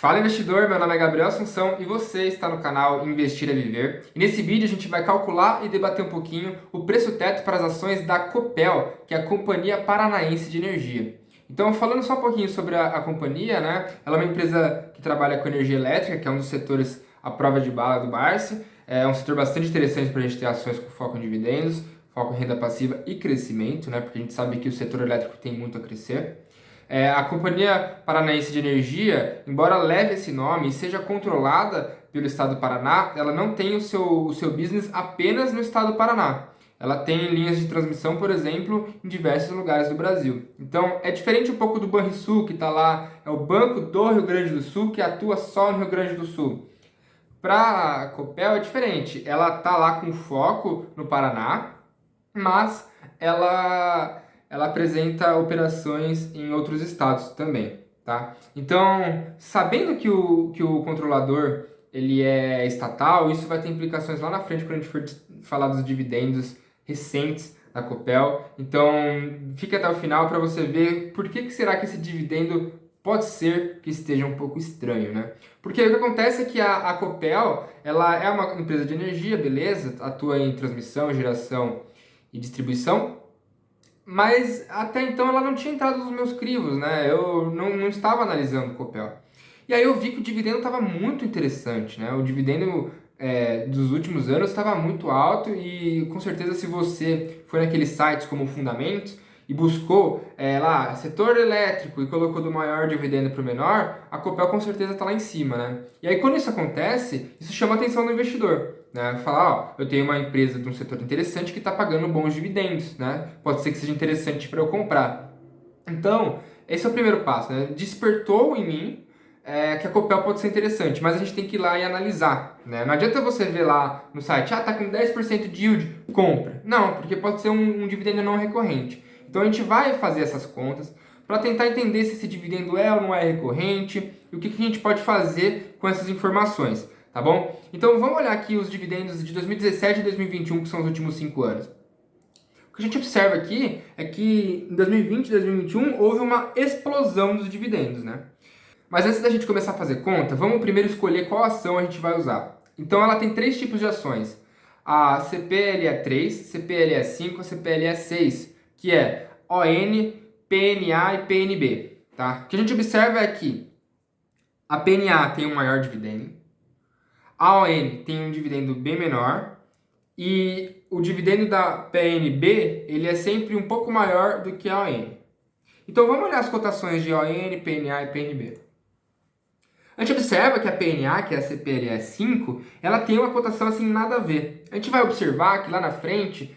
Fala investidor, meu nome é Gabriel Assunção e você está no canal Investir é Viver. E nesse vídeo a gente vai calcular e debater um pouquinho o preço teto para as ações da Copel, que é a Companhia Paranaense de Energia. Então, falando só um pouquinho sobre a companhia, né? Ela é uma empresa que trabalha com energia elétrica, que é um dos setores à prova de bala do Barsi. É um setor bastante interessante para a gente ter ações com foco em dividendos, foco em renda passiva e crescimento, né? Porque a gente sabe que o setor elétrico tem muito a crescer. A Companhia Paranaense de Energia, embora leve esse nome e seja controlada pelo Estado do Paraná, ela não tem o seu business apenas no Estado do Paraná. Ela tem linhas de transmissão, por exemplo, em diversos lugares do Brasil. Então, é diferente um pouco do Banrisul, que está lá, é o Banco do Rio Grande do Sul, que atua só no Rio Grande do Sul. Para a Copel é diferente, ela está lá com foco no Paraná, mas ela apresenta operações em outros estados também, tá? Então, sabendo que o controlador ele é estatal, isso vai ter implicações lá na frente quando a gente for falar dos dividendos recentes da Copel. Então, fique até o final para você ver por que será que esse dividendo pode ser que esteja um pouco estranho, né? Porque o que acontece é que a Copel, ela é uma empresa de energia, beleza? Atua em transmissão, geração e distribuição, mas até então ela não tinha entrado nos meus crivos, né? Eu não estava analisando o Copel. E aí eu vi que o dividendo estava muito interessante, né? O dividendo dos últimos anos estava muito alto e com certeza se você foi naqueles sites como Fundamentos e buscou lá setor elétrico e colocou do maior dividendo para o menor, a Copel com certeza está lá em cima, né? E aí quando isso acontece, isso chama a atenção do investidor. Né? Falar, ó, eu tenho uma empresa de um setor interessante que está pagando bons dividendos, né? Pode ser que seja interessante para eu comprar. Então, esse é o primeiro passo, né? Despertou em mim que a Copel pode ser interessante, mas a gente tem que ir lá e analisar, né? Não adianta você ver lá no site, tá com 10% de yield, compra. Não, porque pode ser um dividendo não recorrente. Então a gente vai fazer essas contas para tentar entender se esse dividendo é ou não é recorrente e o que a gente pode fazer com essas informações. Tá bom? Então vamos olhar aqui os dividendos de 2017 e 2021, que são os últimos 5 anos. O que a gente observa aqui é que em 2020 e 2021 houve uma explosão dos dividendos, né? Mas antes da gente começar a fazer conta, vamos primeiro escolher qual ação a gente vai usar. Então ela tem 3 tipos de ações. A CPLE3, CPLE5 e CPLE6, que é ON, PNA e PNB. Tá? O que a gente observa é que a PNA tem um maior dividendo, a ON tem um dividendo bem menor e o dividendo da PNB ele é sempre um pouco maior do que a ON. Então vamos olhar as cotações de ON, PNA e PNB. A gente observa que a PNA, que é a CPLE5, ela tem uma cotação assim nada a ver. A gente vai observar que lá na frente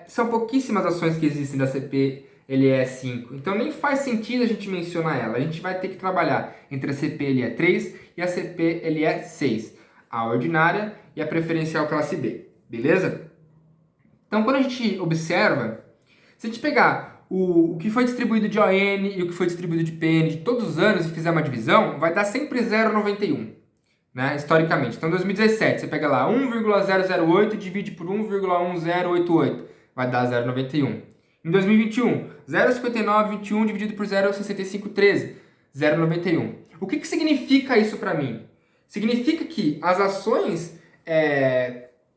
são pouquíssimas ações que existem da CPLE5. Então nem faz sentido a gente mencionar ela. A gente vai ter que trabalhar entre a CPLE3 e a CPLE6. A ordinária e a preferencial classe B, beleza? Então, quando a gente observa, se a gente pegar o que foi distribuído de ON e o que foi distribuído de PN de todos os anos e fizer uma divisão, vai dar sempre 0,91, né, historicamente. Então, em 2017, você pega lá 1,008 e divide por 1,1088, vai dar 0,91. Em 2021, 0,5921 dividido por 0,6513, 0,91. O que significa isso para mim? Significa que as ações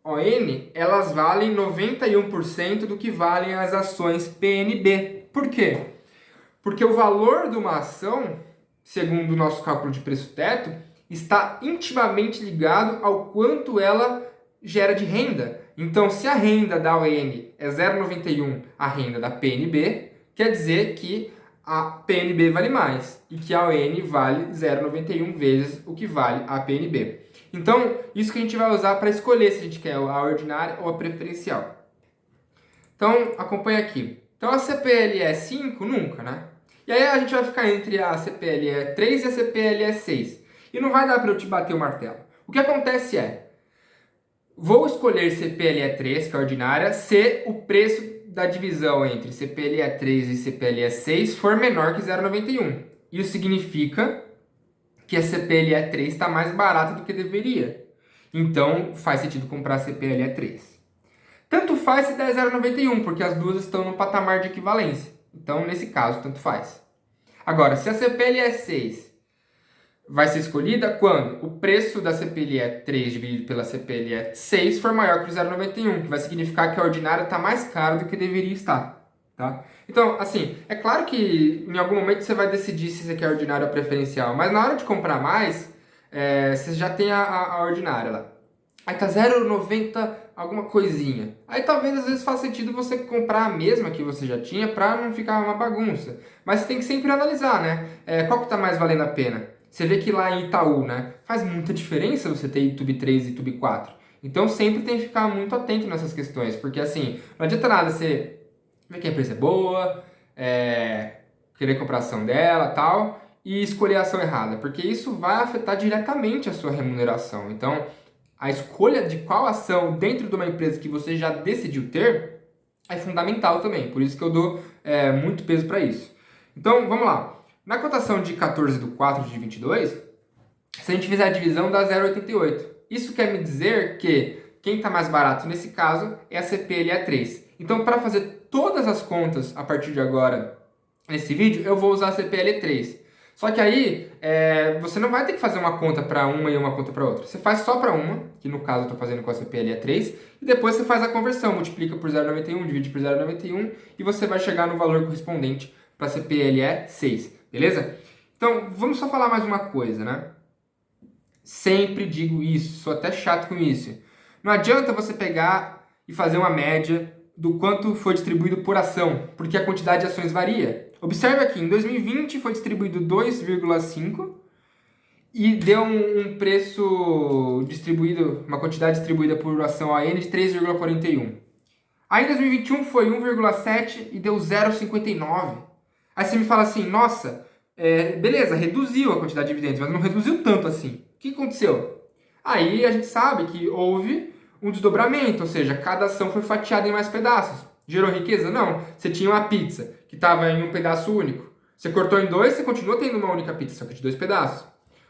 ON, elas valem 91% do que valem as ações PNB. Por quê? Porque o valor de uma ação, segundo o nosso cálculo de preço-teto, está intimamente ligado ao quanto ela gera de renda. Então, se a renda da ON é 0,91 a renda da PNB, quer dizer que a PNB vale mais e que a ON vale 0,91 vezes o que vale a PNB. Então, isso que a gente vai usar para escolher se a gente quer a ordinária ou a preferencial. Então, acompanha aqui. Então, a CPLE5 nunca, né? E aí a gente vai ficar entre a CPLE3 e a CPLE6. E não vai dar para eu te bater o martelo. O que acontece vou escolher CPLE3, que é a ordinária, se o preço da divisão entre CPLE3 e CPLE6 for menor que 0,91. Isso significa que a CPLE3 está mais barata do que deveria. Então, faz sentido comprar a CPLE3. Tanto faz se der 0,91, porque as duas estão no patamar de equivalência. Então, nesse caso, tanto faz. Agora, se a CPLE6 vai ser escolhida quando o preço da CPLE 3 dividido pela CPLE 6 for maior que o 0,91, que vai significar que a ordinária está mais cara do que deveria estar. Tá? Então, assim, é claro que em algum momento você vai decidir se você quer ordinária ou preferencial, mas na hora de comprar mais, você já tem a ordinária lá. Aí tá 0,90 alguma coisinha. Aí talvez às vezes faça sentido você comprar a mesma que você já tinha para não ficar uma bagunça. Mas você tem que sempre analisar, né? Qual que tá mais valendo a pena? Você vê que lá em Itaú, né? Faz muita diferença você ter YouTube 3 e YouTube 4. Então sempre tem que ficar muito atento nessas questões, porque assim, não adianta nada você ver que a empresa é boa, querer comprar a ação dela tal, e escolher a ação errada, porque isso vai afetar diretamente a sua remuneração. Então, a escolha de qual ação dentro de uma empresa que você já decidiu ter é fundamental também, por isso que eu dou muito peso para isso. Então, vamos lá. Na cotação de 14/4 de 22, se a gente fizer a divisão dá 0,88. Isso quer me dizer que quem está mais barato nesse caso é a CPLE 3. Então, para fazer todas as contas a partir de agora nesse vídeo, eu vou usar a CPLE 3. Só que aí, você não vai ter que fazer uma conta para uma e uma conta para outra. Você faz só para uma, que no caso eu estou fazendo com a CPLE 3, e depois você faz a conversão, multiplica por 0,91, divide por 0,91, e você vai chegar no valor correspondente para a CPLE 6, beleza? Então, vamos só falar mais uma coisa, né? Sempre digo isso, sou até chato com isso. Não adianta você pegar e fazer uma média do quanto foi distribuído por ação, porque a quantidade de ações varia. Observe aqui, em 2020 foi distribuído 2,5 e deu um preço distribuído, uma quantidade distribuída por ação AN de 3,41. Aí em 2021 foi 1,7 e deu 0,59. Aí você me fala assim, nossa, beleza, reduziu a quantidade de dividendos, mas não reduziu tanto assim. O que aconteceu? Aí a gente sabe que houve um desdobramento, ou seja, cada ação foi fatiada em mais pedaços. Gerou riqueza? Não. Você tinha uma pizza que estava em um pedaço único. Você cortou em dois, você continua tendo uma única pizza, só que de 2 pedaços.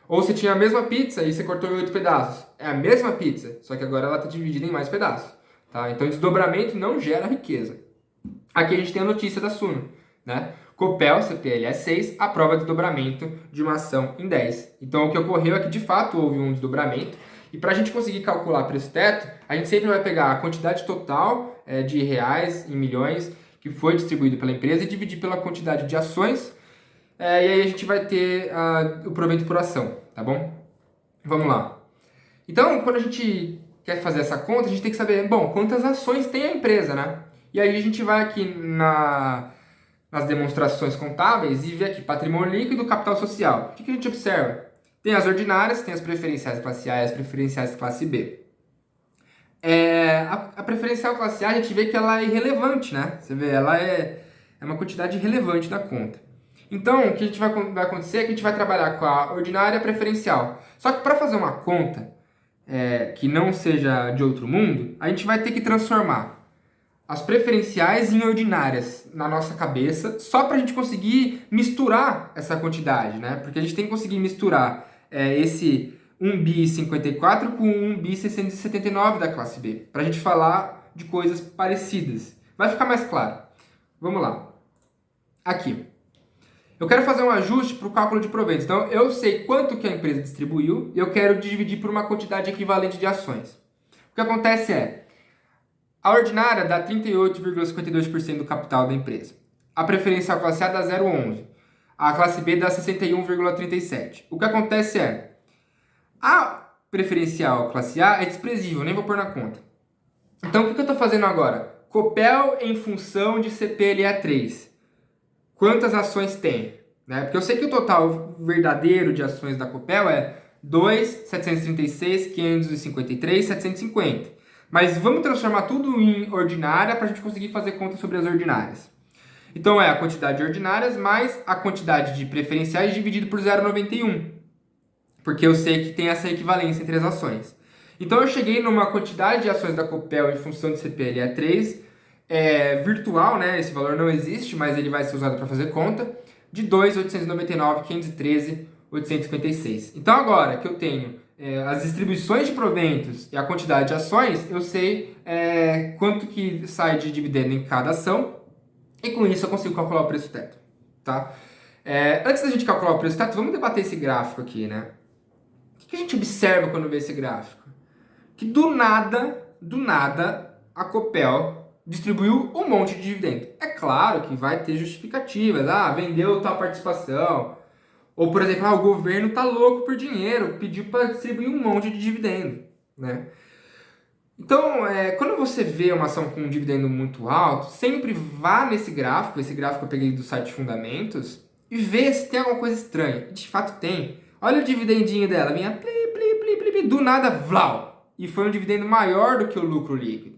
Ou você tinha a mesma pizza e você cortou em 8 pedaços. É a mesma pizza, só que agora ela está dividida em mais pedaços. Tá? Então, desdobramento não gera riqueza. Aqui a gente tem a notícia da Suno, né? Copel, CPLE 6, aprova desdobramento de uma ação em 10. Então, o que ocorreu é que, de fato, houve um desdobramento. E para a gente conseguir calcular preço-teto, a gente sempre vai pegar a quantidade total de reais em milhões que foi distribuído pela empresa e dividir pela quantidade de ações. E aí a gente vai ter o provento por ação, tá bom? Vamos lá. Então, quando a gente quer fazer essa conta, a gente tem que saber, bom, quantas ações tem a empresa, né? E aí a gente vai aqui nas demonstrações contábeis e vê aqui patrimônio líquido, capital social. O que a gente observa? Tem as ordinárias, tem as preferenciais classe A e as preferenciais classe B. A preferencial classe A a gente vê que ela é irrelevante, né? Você vê, ela é uma quantidade irrelevante da conta. Então, o que a gente vai acontecer é que a gente vai trabalhar com a ordinária preferencial. Só que para fazer uma conta que não seja de outro mundo, a gente vai ter que transformar as preferenciais em ordinárias na nossa cabeça, só para a gente conseguir misturar essa quantidade, né? Porque a gente tem que conseguir misturar esse 1 bi 54 com 1 bi 679 da classe B, para a gente falar de coisas parecidas. Vai ficar mais claro. Vamos lá. Aqui. Eu quero fazer um ajuste para o cálculo de proventos. Então, eu sei quanto que a empresa distribuiu e eu quero dividir por uma quantidade equivalente de ações. O que acontece a ordinária dá 38,52% do capital da empresa. A preferencial classe A dá 0,11%. A classe B dá 61,37%. O que acontece a preferencial classe A é desprezível, nem vou pôr na conta. Então, o que eu estou fazendo agora? Copel em função de CPLE 3. Quantas ações tem? Né? Porque eu sei que o total verdadeiro de ações da Copel é 2.736, 553, 750. Mas vamos transformar tudo em ordinária para a gente conseguir fazer conta sobre as ordinárias. Então é a quantidade de ordinárias mais a quantidade de preferenciais dividido por 0,91. Porque eu sei que tem essa equivalência entre as ações. Então eu cheguei numa quantidade de ações da Copel em função de CPLE 3, virtual, né? Esse valor não existe, mas ele vai ser usado para fazer conta, de 2.899, 513, 856. Então agora que eu tenho as distribuições de proventos e a quantidade de ações, eu sei quanto que sai de dividendo em cada ação e com isso eu consigo calcular o preço teto, tá? Antes da gente calcular o preço teto, vamos debater esse gráfico aqui, né? O que a gente observa quando vê esse gráfico? Que do nada, a Copel distribuiu um monte de dividendo. É claro que vai ter justificativas. Vendeu tal participação. Ou, por exemplo, o governo tá louco por dinheiro, pediu para distribuir um monte de dividendo, né? Então, quando você vê uma ação com um dividendo muito alto, sempre vá nesse gráfico, esse gráfico eu peguei do site Fundamentos, e vê se tem alguma coisa estranha. De fato tem. Olha o dividendinho dela, vinha pli, pli, pli, pli, pli, do nada, vlau! E foi um dividendo maior do que o lucro líquido.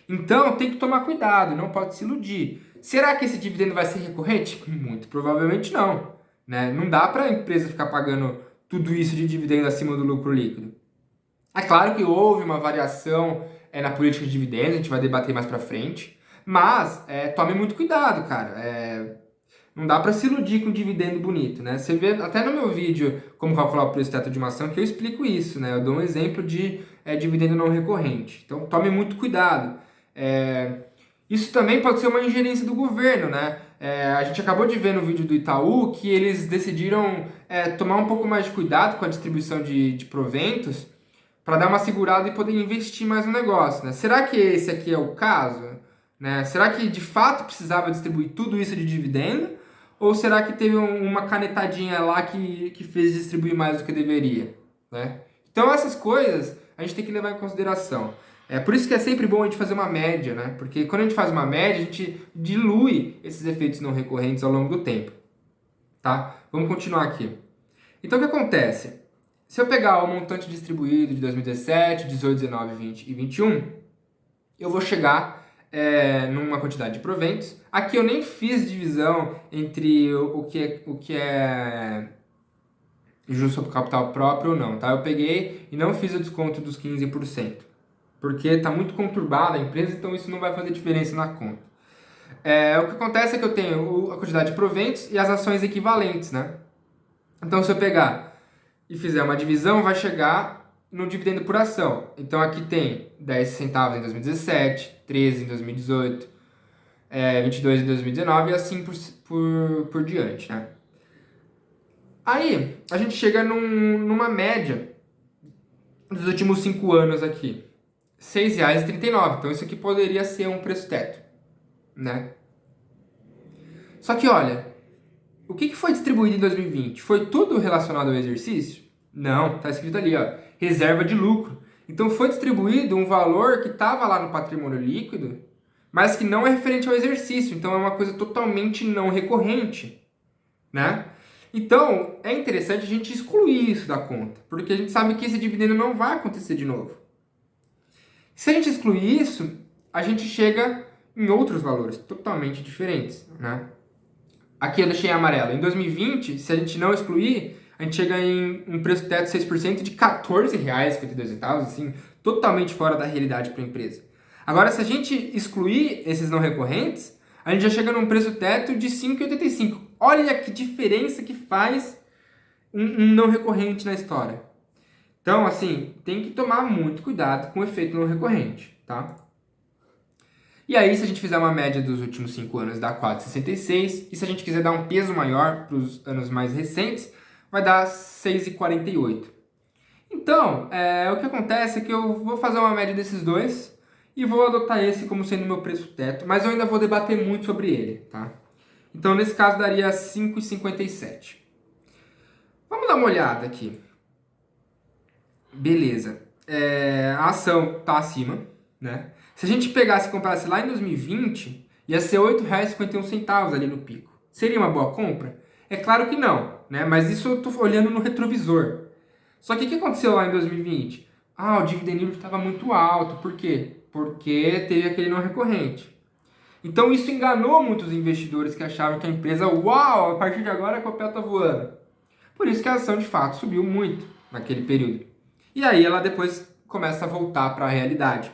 Então, tem que tomar cuidado, não pode se iludir. Será que esse dividendo vai ser recorrente? Muito provavelmente não, né? Não dá para a empresa ficar pagando tudo isso de dividendo acima do lucro líquido. É claro que houve uma variação na política de dividendos, a gente vai debater mais pra frente, mas tome muito cuidado, cara. Não dá para se iludir com dividendo bonito, né? Você vê até no meu vídeo como calcular o preço teto de uma ação que eu explico isso, né? Eu dou um exemplo de dividendo não recorrente. Então tome muito cuidado. Isso também pode ser uma ingerência do governo, né? A gente acabou de ver no vídeo do Itaú que eles decidiram tomar um pouco mais de cuidado com a distribuição de proventos para dar uma segurada e poder investir mais no negócio, né? Será que esse aqui é o caso? Né? Será que de fato precisava distribuir tudo isso de dividendo? Ou será que teve uma canetadinha lá que fez distribuir mais do que deveria? Né? Então essas coisas a gente tem que levar em consideração. Por isso que é sempre bom a gente fazer uma média, né? Porque quando a gente faz uma média, a gente dilui esses efeitos não recorrentes ao longo do tempo. Tá? Vamos continuar aqui. Então o que acontece? Se eu pegar o montante distribuído de 2017, 18, 19, 20 e 21, eu vou chegar numa quantidade de proventos. Aqui eu nem fiz divisão entre o que é juros sobre capital próprio ou não, tá? Eu peguei e não fiz o desconto dos 15%, porque está muito conturbada a empresa, então isso não vai fazer diferença na conta. O que acontece é que eu tenho a quantidade de proventos e as ações equivalentes, né? Então se eu pegar e fizer uma divisão, vai chegar no dividendo por ação. Então aqui tem 10 centavos em 2017, 13 em 2018, 22 em 2019 e assim por diante, né? Aí a gente chega numa média dos últimos 5 anos aqui. R$ 6,39. Então isso aqui poderia ser um preço teto, né? Só que olha, o que foi distribuído em 2020? Foi tudo relacionado ao exercício? Não, tá escrito ali, ó, reserva de lucro. Então foi distribuído um valor que estava lá no patrimônio líquido, mas que não é referente ao exercício. Então é uma coisa totalmente não recorrente, né? Então é interessante a gente excluir isso da conta, porque a gente sabe que esse dividendo não vai acontecer de novo. Se a gente excluir isso, a gente chega em outros valores totalmente diferentes, né? Aqui eu deixei em amarelo. Em 2020, se a gente não excluir, a gente chega em um preço teto de 6% de R$ 14,52, assim, totalmente fora da realidade para a empresa. Agora, se a gente excluir esses não recorrentes, a gente já chega num preço teto de R$ 5,85. Olha que diferença que faz um não recorrente na história. Então, assim, tem que tomar muito cuidado com o efeito não recorrente, tá? E aí, se a gente fizer uma média dos últimos 5 anos, dá 4,66. E se a gente quiser dar um peso maior para os anos mais recentes, vai dar 6,48. Então, o que acontece é que eu vou fazer uma média desses dois e vou adotar esse como sendo meu preço teto, mas eu ainda vou debater muito sobre ele, tá? Então, nesse caso, daria 5,57. Vamos dar uma olhada aqui. Beleza. A ação está acima, né? Se a gente pegasse e comprasse lá em 2020, ia ser R$ 8,51 ali no pico. Seria uma boa compra? É claro que não, né? Mas isso eu estou olhando no retrovisor. Só que o que aconteceu lá em 2020? O dividend yield estava muito alto. Por quê? Porque teve aquele não recorrente. Então isso enganou muitos investidores que achavam que a empresa, uau, a partir de agora a Copel está voando. Por isso que a ação de fato subiu muito naquele período. E aí ela depois começa a voltar para a realidade.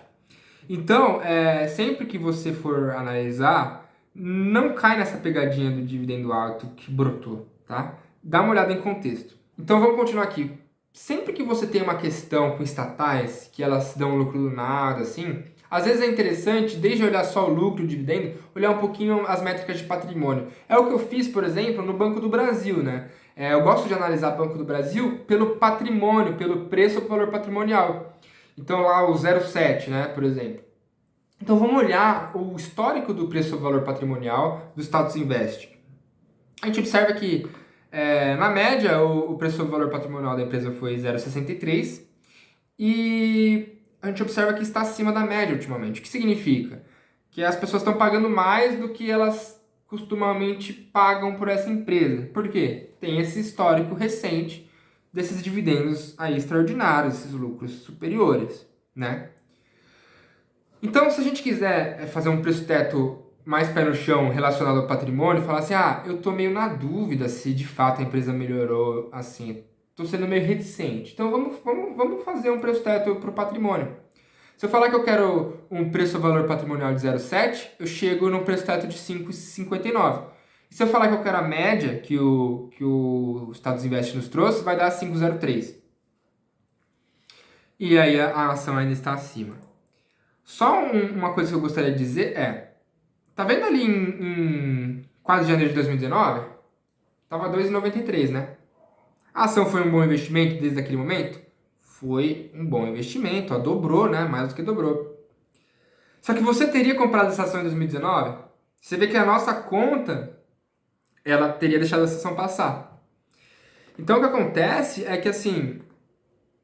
Então, sempre que você for analisar, não cai nessa pegadinha do dividendo alto que brotou, tá? Dá uma olhada em contexto. Então vamos continuar aqui. Sempre que você tem uma questão com estatais, que elas dão lucro do nada, assim, Às vezes é interessante, desde olhar só o lucro, o dividendo, olhar um pouquinho as métricas de patrimônio. É o que eu fiz, por exemplo, no Banco do Brasil, né? Eu gosto de analisar Banco do Brasil pelo patrimônio, pelo preço ou valor patrimonial. Então lá o 0,7, né, por exemplo. Então vamos olhar o histórico do preço ou valor patrimonial do Status Invest. A gente observa que, na média, o preço ou valor patrimonial da empresa foi 0,63 e a gente observa que está acima da média ultimamente. O que significa? Que as pessoas estão pagando mais do que elas costumamente pagam por essa empresa. Por quê? Tem esse histórico recente desses dividendos aí extraordinários, esses lucros superiores, né? Então, se a gente quiser fazer um preço teto mais pé no chão relacionado ao patrimônio, falar assim, eu tô meio na dúvida se de fato a empresa melhorou, assim, tô sendo meio reticente. Então, vamos fazer um preço teto para o patrimônio. Se eu falar que eu quero um preço-valor patrimonial de 0,7, eu chego num preço teto de 5,59. E se eu falar que eu quero a média que o Status Invest nos trouxe, vai dar 5,03. E aí a ação ainda está acima. Só uma coisa que eu gostaria de dizer tá vendo ali em 4 de janeiro de 2019? Tava 2,93, né? A ação foi um bom investimento desde aquele momento? Foi um bom investimento, dobrou, né? Mais do que dobrou. Só que você teria comprado essa ação em 2019? Você vê que a nossa conta, ela teria deixado essa ação passar. Então o que acontece é que assim,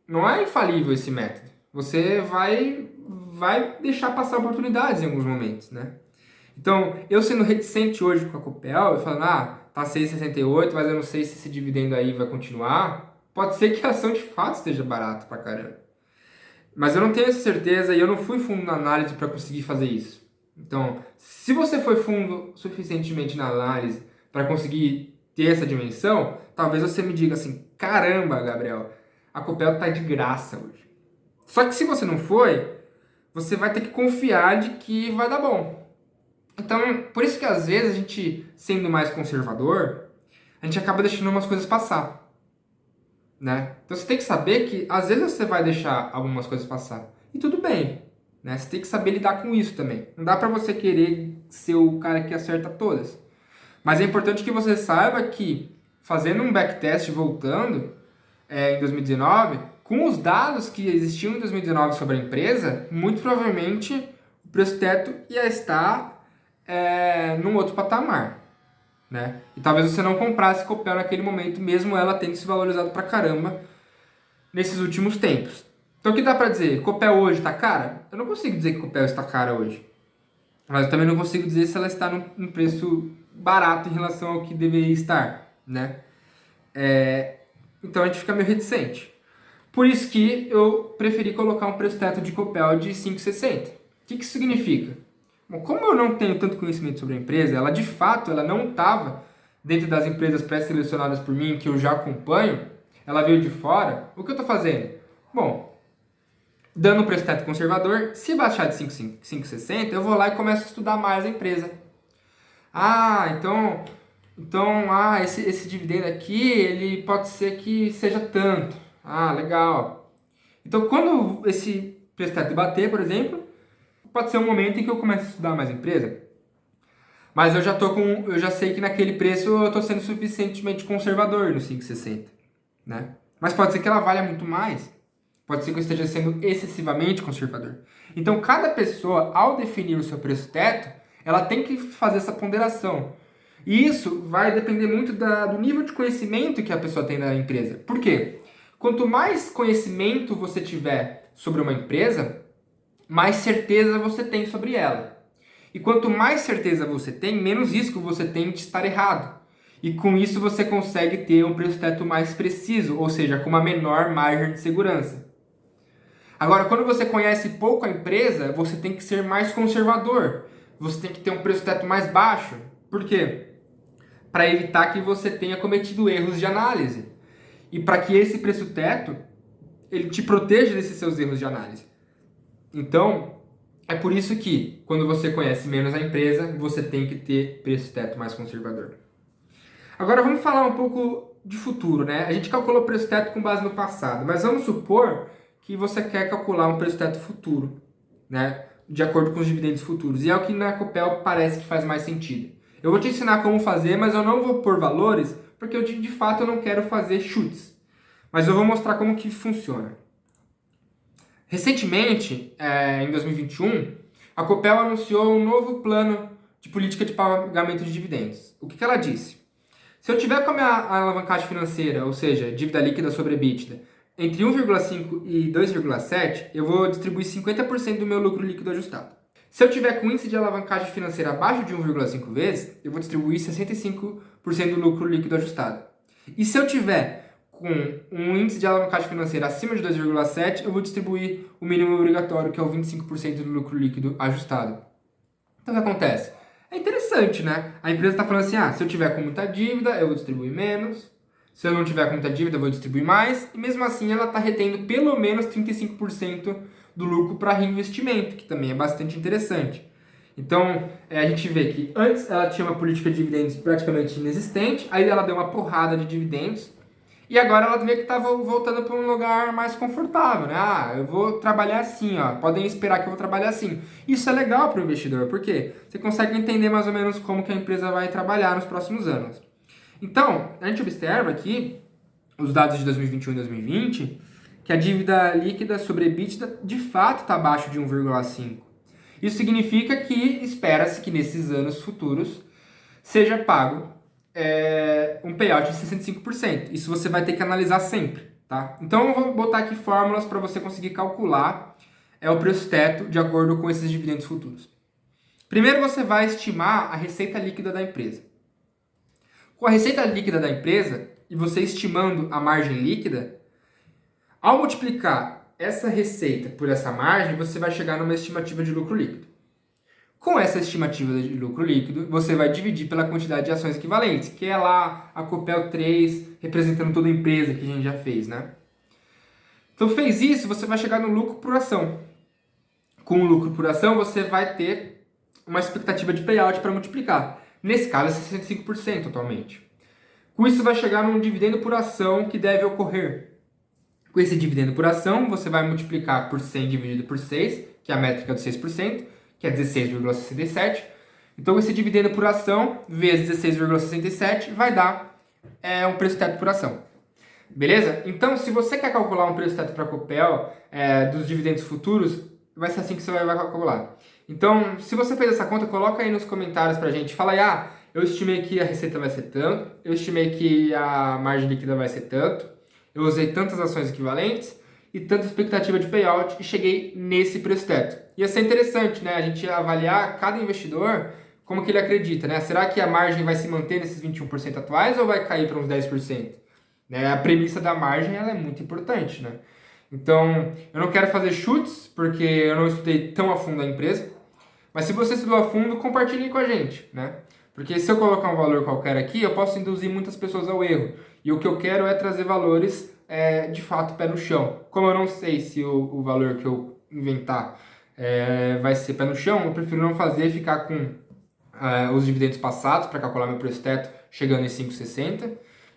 não é infalível esse método. Você vai deixar passar oportunidades em alguns momentos, né? Então, eu sendo reticente hoje com a Copel, eu falando, tá 6,68, mas eu não sei se esse dividendo aí vai continuar, pode ser que a ação de fato esteja barata pra caramba. Mas eu não tenho essa certeza e eu não fui fundo na análise para conseguir fazer isso. Então, se você foi fundo suficientemente na análise para conseguir ter essa dimensão, talvez você me diga assim, caramba, Gabriel, a Copel tá de graça hoje. Só que se você não foi, você vai ter que confiar de que vai dar bom. Então, por isso que às vezes a gente, sendo mais conservador, a gente acaba deixando umas coisas passar, né? Então você tem que saber que às vezes você vai deixar algumas coisas passar. E tudo bem, né? Você tem que saber lidar com isso também. Não dá pra você querer ser o cara que acerta todas. Mas é importante que você saiba que fazendo um backtest voltando em 2019, com os dados que existiam em 2019 sobre a empresa, muito provavelmente o preço teto ia estar num outro patamar, né? E talvez você não comprasse Copel naquele momento, mesmo ela tendo se valorizado pra caramba nesses últimos tempos. Então o que dá pra dizer? Copel hoje tá cara? Eu não consigo dizer que Copel está cara hoje. Mas eu também não consigo dizer se ela está num preço barato em relação ao que deveria estar, né? Então a gente fica meio reticente. Por isso que eu preferi colocar um preço teto de Copel de 5,60. O que isso significa? Bom, como eu não tenho tanto conhecimento sobre a empresa, ela de fato ela não estava dentro das empresas pré-selecionadas por mim, que eu já acompanho, ela veio de fora, o que eu estou fazendo? Bom, dando um preço teto conservador, se baixar de 5,60, eu vou lá e começo a estudar mais a empresa. Esse dividendo aqui, ele pode ser que seja tanto. Legal. Então, quando esse preço teto bater, por exemplo, pode ser um momento em que eu começo a estudar mais a empresa. Mas eu já sei que naquele preço eu estou sendo suficientemente conservador no 5,60, né? Mas pode ser que ela valha muito mais. Pode ser que eu esteja sendo excessivamente conservador. Então, cada pessoa, ao definir o seu preço teto, ela tem que fazer essa ponderação. E isso vai depender muito do nível de conhecimento que a pessoa tem da empresa. Por quê? Quanto mais conhecimento você tiver sobre uma empresa, mais certeza você tem sobre ela. E quanto mais certeza você tem, menos risco você tem de estar errado. E com isso você consegue ter um preço teto mais preciso, ou seja, com uma menor margem de segurança. Agora, quando você conhece pouco a empresa, você tem que ser mais conservador. Você tem que ter um preço teto mais baixo. Por quê? Para evitar que você tenha cometido erros de análise. E para que esse preço teto ele te proteja desses seus erros de análise. Então, é por isso que, quando você conhece menos a empresa, você tem que ter preço teto mais conservador. Agora vamos falar um pouco de futuro, né? A gente calculou o preço teto com base no passado, mas vamos supor que você quer calcular um preço teto futuro, né? de acordo com os dividendos futuros. E é o que na Copel parece que faz mais sentido. Eu vou te ensinar como fazer, mas eu não vou pôr valores, porque de fato eu não quero fazer chutes. Mas eu vou mostrar como que funciona. Recentemente, em 2021, a Copel anunciou um novo plano de política de pagamento de dividendos. O que ela disse? Se eu tiver com a minha alavancagem financeira, ou seja, dívida líquida sobre EBITDA, entre 1,5 e 2,7, eu vou distribuir 50% do meu lucro líquido ajustado. Se eu tiver com índice de alavancagem financeira abaixo de 1,5 vezes, eu vou distribuir 65% do lucro líquido ajustado. E se eu tiver com um índice de alavancagem financeira acima de 2,7, eu vou distribuir o mínimo obrigatório, que é o 25% do lucro líquido ajustado. Então o que acontece? É interessante, né? A empresa está falando assim, se eu tiver com muita dívida, eu vou distribuir menos. Se eu não tiver com muita dívida, eu vou distribuir mais. E mesmo assim, ela está retendo pelo menos 35% do lucro para reinvestimento, que também é bastante interessante. Então, a gente vê que antes ela tinha uma política de dividendos praticamente inexistente, aí ela deu uma porrada de dividendos, e agora ela meio que está voltando para um lugar mais confortável, né? Eu vou trabalhar assim, podem esperar que eu vou trabalhar assim. Isso é legal para o investidor, porque você consegue entender mais ou menos como que a empresa vai trabalhar nos próximos anos. Então, a gente observa aqui, os dados de 2021 e 2020, que a dívida líquida sobre EBITDA de fato está abaixo de 1,5. Isso significa que espera-se que nesses anos futuros seja pago um payout de 65%. Isso você vai ter que analisar sempre, tá? Então eu vou botar aqui fórmulas para você conseguir calcular o preço teto de acordo com esses dividendos futuros. Primeiro você vai estimar a receita líquida da empresa. Com a receita líquida da empresa e você estimando a margem líquida, ao multiplicar essa receita por essa margem, você vai chegar numa estimativa de lucro líquido. Com essa estimativa de lucro líquido, você vai dividir pela quantidade de ações equivalentes, que é lá a Copel 3, representando toda a empresa que a gente já fez, né? Então fez isso, você vai chegar no lucro por ação. Com o lucro por ação, você vai ter uma expectativa de payout para multiplicar. Nesse caso, é 65% atualmente. Com isso, vai chegar num dividendo por ação que deve ocorrer. Com esse dividendo por ação, você vai multiplicar por 100 dividido por 6, que é a métrica dos 6%, que é 16,67. Então, esse dividendo por ação vezes 16,67 vai dar um preço teto por ação. Beleza? Então, se você quer calcular um preço teto para a Copel dos dividendos futuros, vai ser assim que você vai calcular. Então, se você fez essa conta, coloca aí nos comentários pra gente. Fala aí, eu estimei que a receita vai ser tanto, eu estimei que a margem líquida vai ser tanto, eu usei tantas ações equivalentes e tanta expectativa de payout e cheguei nesse preço teto. Ia ser interessante, né? A gente avaliar cada investidor como que ele acredita, né? Será que a margem vai se manter nesses 21% atuais ou vai cair para uns 10%? Né? A premissa da margem ela é muito importante, né? Então, eu não quero fazer chutes, porque eu não estudei tão a fundo a empresa. Mas se você estudou a fundo, compartilhe com a gente, né? Porque se eu colocar um valor qualquer aqui, eu posso induzir muitas pessoas ao erro. E o que eu quero é trazer valores, de fato, pé no chão. Como eu não sei se o valor que eu inventar vai ser pé no chão, eu prefiro não fazer, ficar com os dividendos passados para calcular meu preço teto chegando em 5,60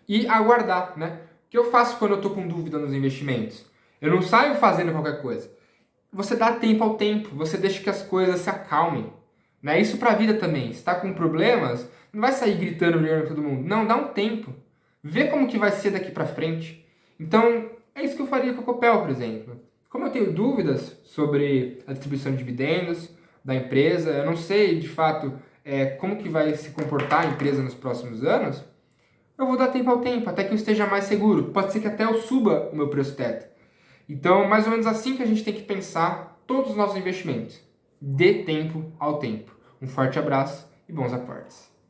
e aguardar, né? O que eu faço quando eu estou com dúvida nos investimentos? Eu não saio fazendo qualquer coisa. Você dá tempo ao tempo, você deixa que as coisas se acalmem. Né? Isso para a vida também. Se está com problemas, não vai sair gritando, brigando com todo mundo. Não, dá um tempo. Vê como que vai ser daqui para frente. Então, é isso que eu faria com a Copel, por exemplo. Como eu tenho dúvidas sobre a distribuição de dividendos da empresa, eu não sei, de fato, como que vai se comportar a empresa nos próximos anos, eu vou dar tempo ao tempo, até que eu esteja mais seguro. Pode ser que até eu suba o meu preço teto. Então, mais ou menos assim que a gente tem que pensar todos os nossos investimentos. Dê tempo ao tempo. Um forte abraço e bons aportes.